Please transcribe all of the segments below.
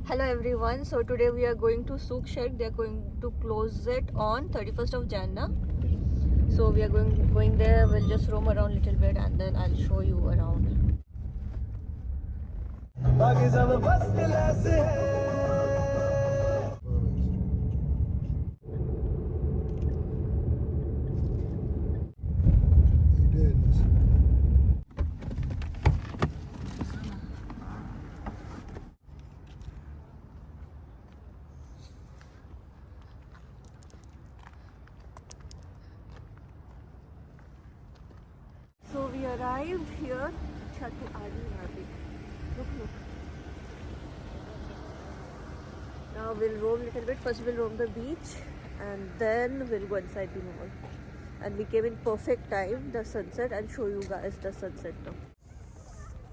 Hello everyone, so today we are going to Souq Sharq. They are going to close it on 31st of January. So we are going there. We'll just roam around a little bit and then I'll show you around. So we arrived here. Look. Now we'll roam a little bit. First we'll roam the beach and then we'll go inside the mall. And we came in perfect time, the sunset. I'll show you guys the sunset now.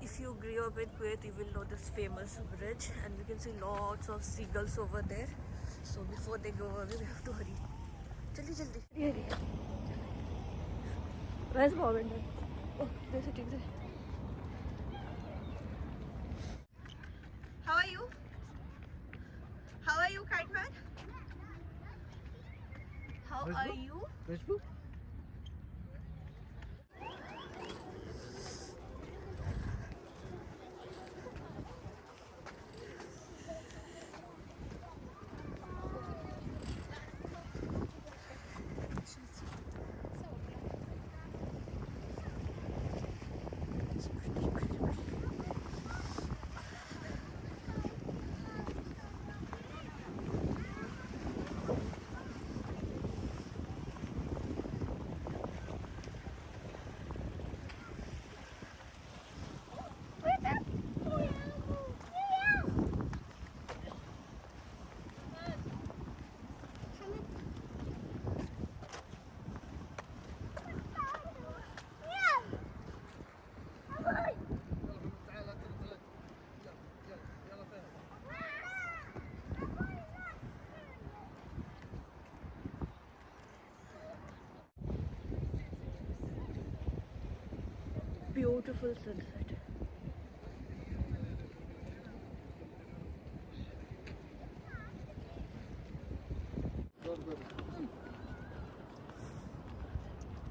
If you grew up in Kuwait, you will know this famous bridge and we can see lots of seagulls over there. So before they go away, we have to hurry. Jaldi. Hurry. Where's mom and dad? Oh, they're sitting there. How are you? How are you, kite man? How are you? Beautiful sunset.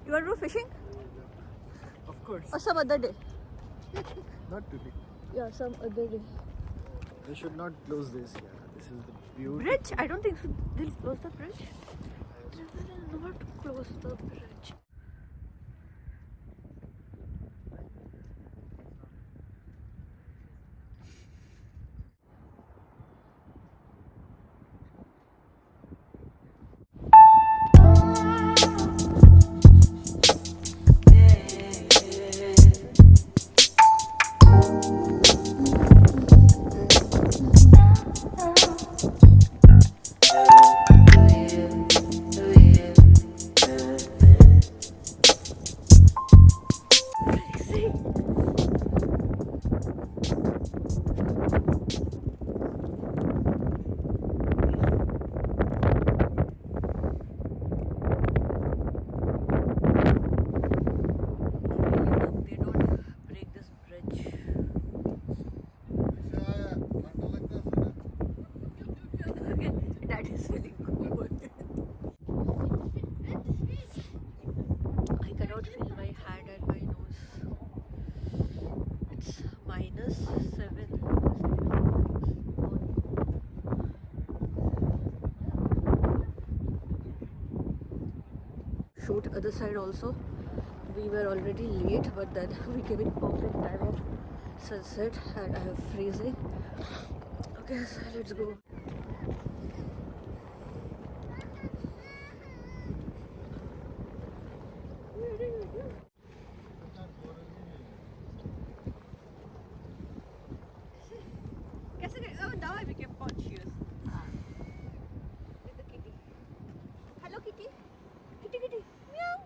You want to go fishing? Of course. Or some other day? Not today. Yeah, some other day. They should not close this. Yeah, this is the beauty. Bridge? I don't think so. They'll close the bridge. They will not close the bridge. Shoot other side also. We were already late, but then we came in perfect time of sunset and I am freezing. Okay, so let's go. Oh, now I became conscious. With the kitty. Hello, kitty. Kitty. Meow.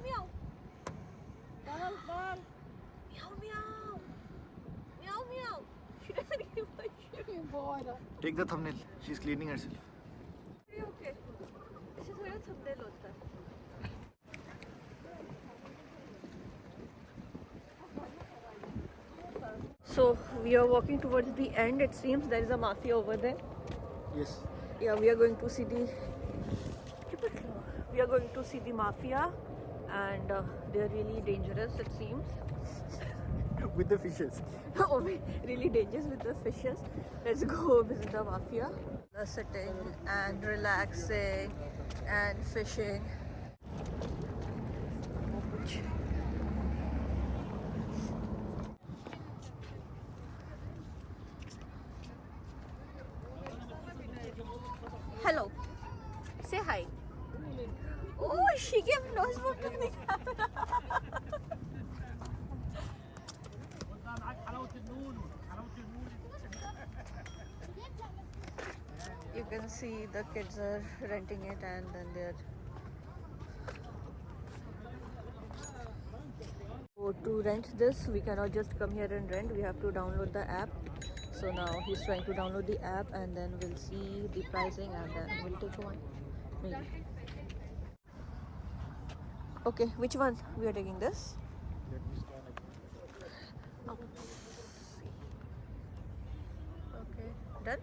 Meow. Ball. Meow. She doesn't give a shit. Take the thumbnail. She's cleaning herself. Okay. This is where thumbnail होता है. So we are walking towards the end. It seems there is a mafia over there. Yes. Yeah, we are going to see the. We are going to see the mafia, and they are really dangerous. It seems. With the fishes. Oh, really dangerous with the fishes. Let's go visit the mafia. We're sitting and relaxing and fishing. Hello. Say hi. Oh, she gave nose to the camera. You can see the kids are renting it, and then they're. So to rent this, we cannot just come here and rent. We have to download the app. So now he's trying to download the app, and then we'll see the pricing, and then we'll take one. Maybe. Okay, which one? We are taking this. Let me scan again. Okay, done.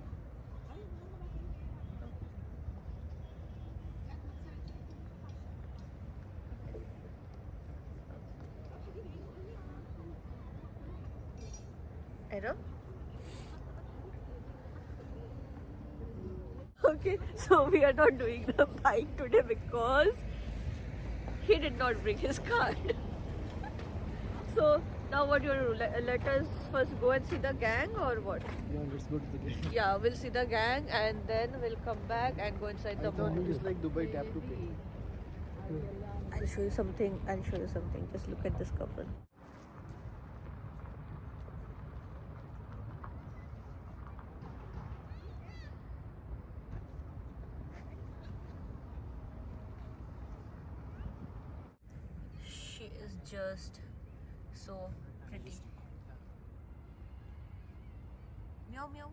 Error. Okay, so we are not doing the bike today because he did not bring his card. So now what you do? Let us first go and see the gang, or what? Yeah, let's go to the game. Yeah, we'll see the gang and then we'll come back and go inside the I thought mall. it is like Dubai tap to pay. I'll show you something. I'll show you something. Just look at this couple. She is just so pretty. Meow meow.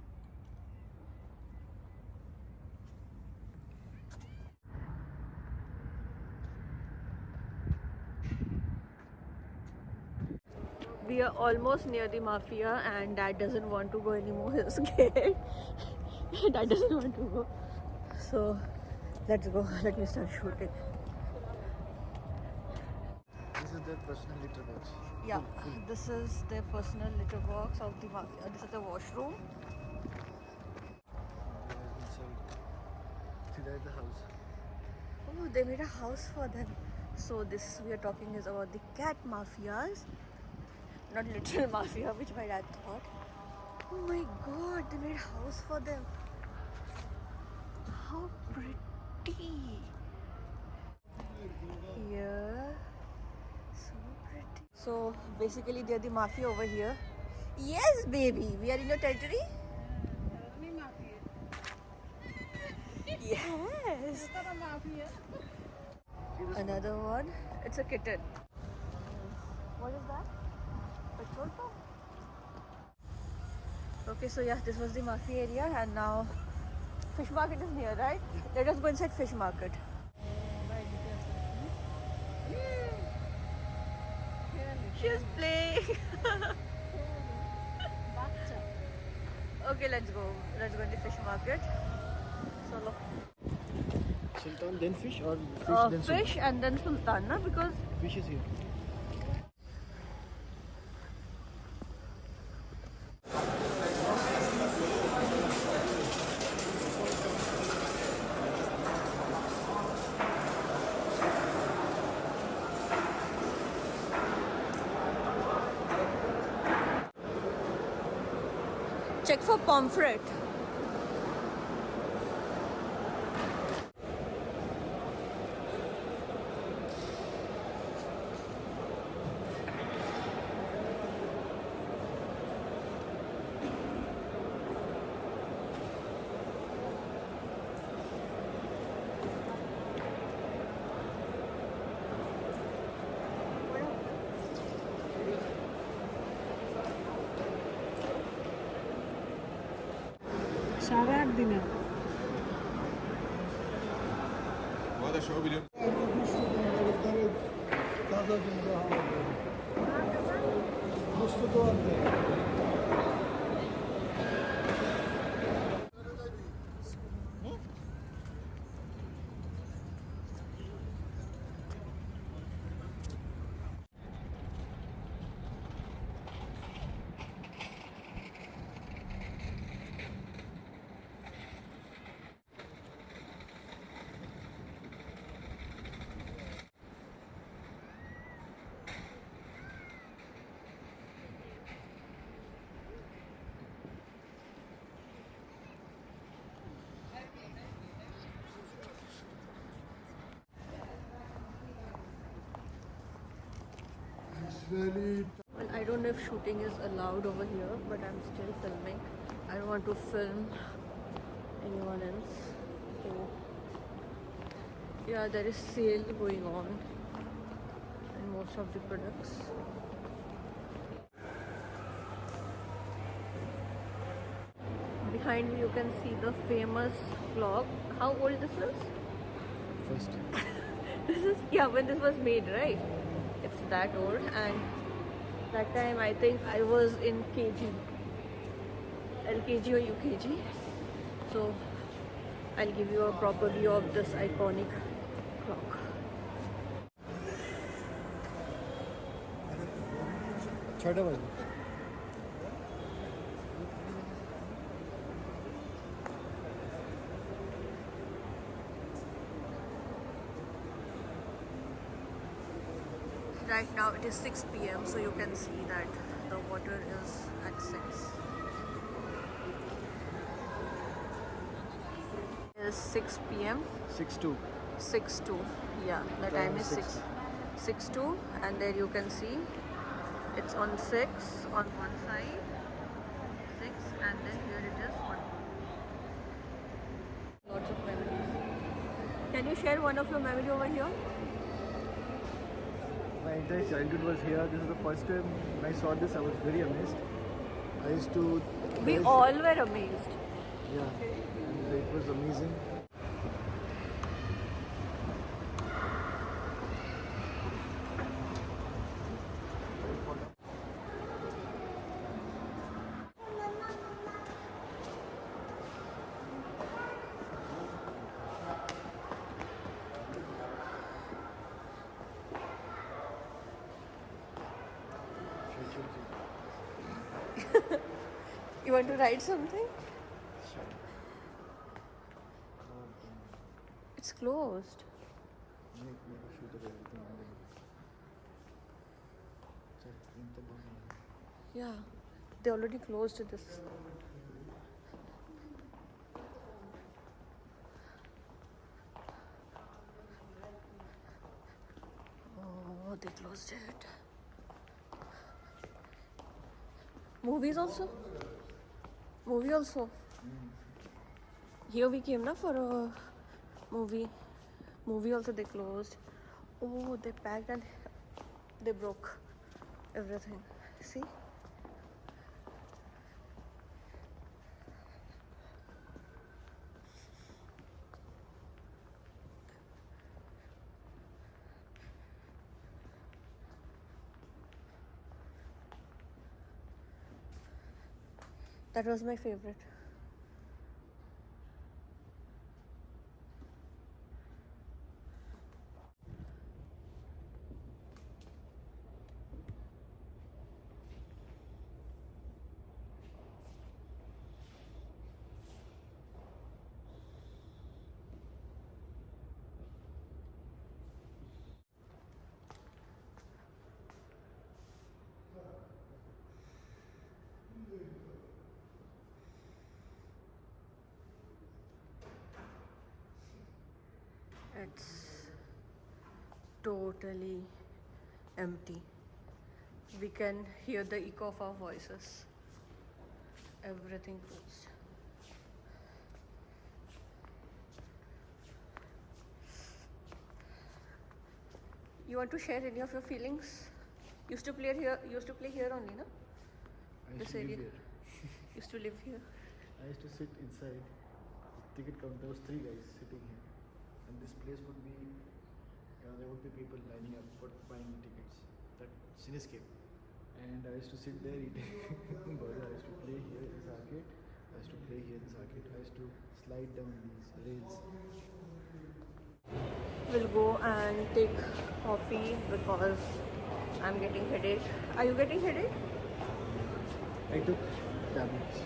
We are almost near the mafia, and Dad doesn't want to go anymore. He's scared. Dad doesn't want to go. So let's go. Let me start shooting. This is their personal litter box. Yeah, this is their personal litter box of the mafia. This is the washroom. See, that's the house. Oh, they made a house for them. So this we are talking is about the cat mafias, not literal mafia, which my dad thought. Oh my god, they made a house for them. How pretty. Here. So pretty. So basically they're the mafia over here. Yes, baby. We are in your territory? Yes. Another one. It's a kitten. What is that? Petrol pump? Okay, so yeah, this was the mafia area, and now fish market is near, right? Let us go inside fish market. She's playing. Okay, let's go. Let's go in the fish market. Solo. Sultan, then fish, or fish, then Fish Sultan? and then Sultan, na? Because Fish is here. check for pomfret. সারা দিনে وهذا شعوب اليوم Musluk var. Well, I don't know if shooting is allowed over here, but I'm still filming. I don't want to film anyone else. So, yeah, there is sale going on in most of the products. Behind me, you can see the famous clock. How old this is? First. This is, yeah, when this was made, right? It's that old, and that time I think I was in KG, LKG or UKG. So I'll give you a proper view of this iconic clock. छोटा बज Right now it is 6 p.m. so you can see that the water is at 6. It is 6 p.m. 6-2. 6:02. Yeah, the time is 6:02, and there you can see it's on 6 on one side, 6, and then here it is on. Lots of memories. Can you share one of your memory over here? My entire childhood was here. This is the first time when I saw this, I was very amazed. I used to. We all were amazed. Yeah, and it was amazing. You want to write something? It's closed. Yeah, they already closed this. Oh, they closed it. Movies also? Movie also? Here we came na for a movie. Movie also they closed. Oh, they packed and they broke everything. See? That was my favorite. It's totally empty. We can hear the echo of our voices. Everything closed. You want to share any of your feelings? Used to play here only, no? I used This to live area. here. Used to live here. I used to sit inside. The ticket counter, there was 3 guys sitting here, and this place would be. There would be people lining up for buying tickets. That Cinescape, and I used to sit there eating burger. I used to play here in this arcade. I used to play here in this arcade. I used to slide down these rails. We'll go and take coffee because I'm getting headache. Are you getting headache? I took tablets.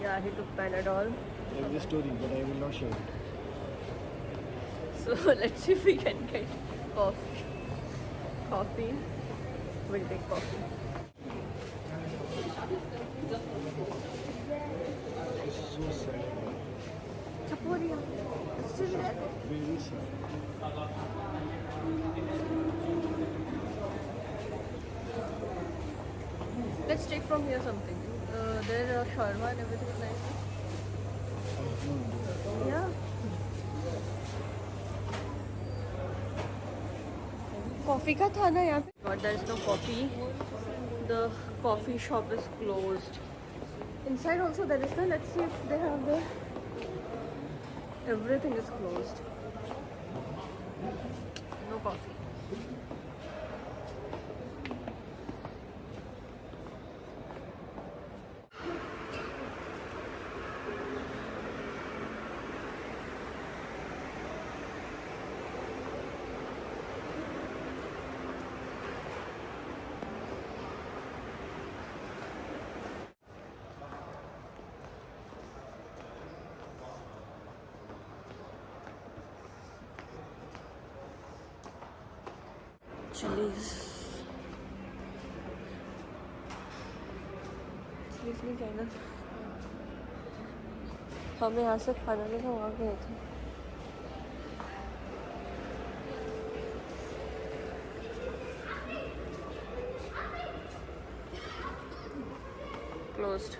Yeah, he took Panadol. I have a story, but I will not share it. So let's see if we can get coffee. Coffee. We'll take coffee. It's so sad. Chaporia. It's still there. Very sad. Let's take from here something. Their shawarma and everything is nice. Yeah. Coffee का था ना यहाँ पे? But there is no coffee. The coffee shop is closed. Inside also there is no. Let's see if they have the. Everything is closed. No coffee. Chilies. Chilies नहीं कहना. हमें यहाँ से खाना नहीं था, वहाँ गए थे. Closed.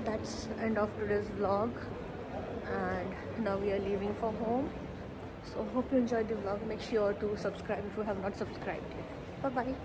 That's end of today's vlog, and now we are leaving for home. So hope you enjoyed the vlog. Make sure to subscribe if you have not subscribed yet. Bye bye.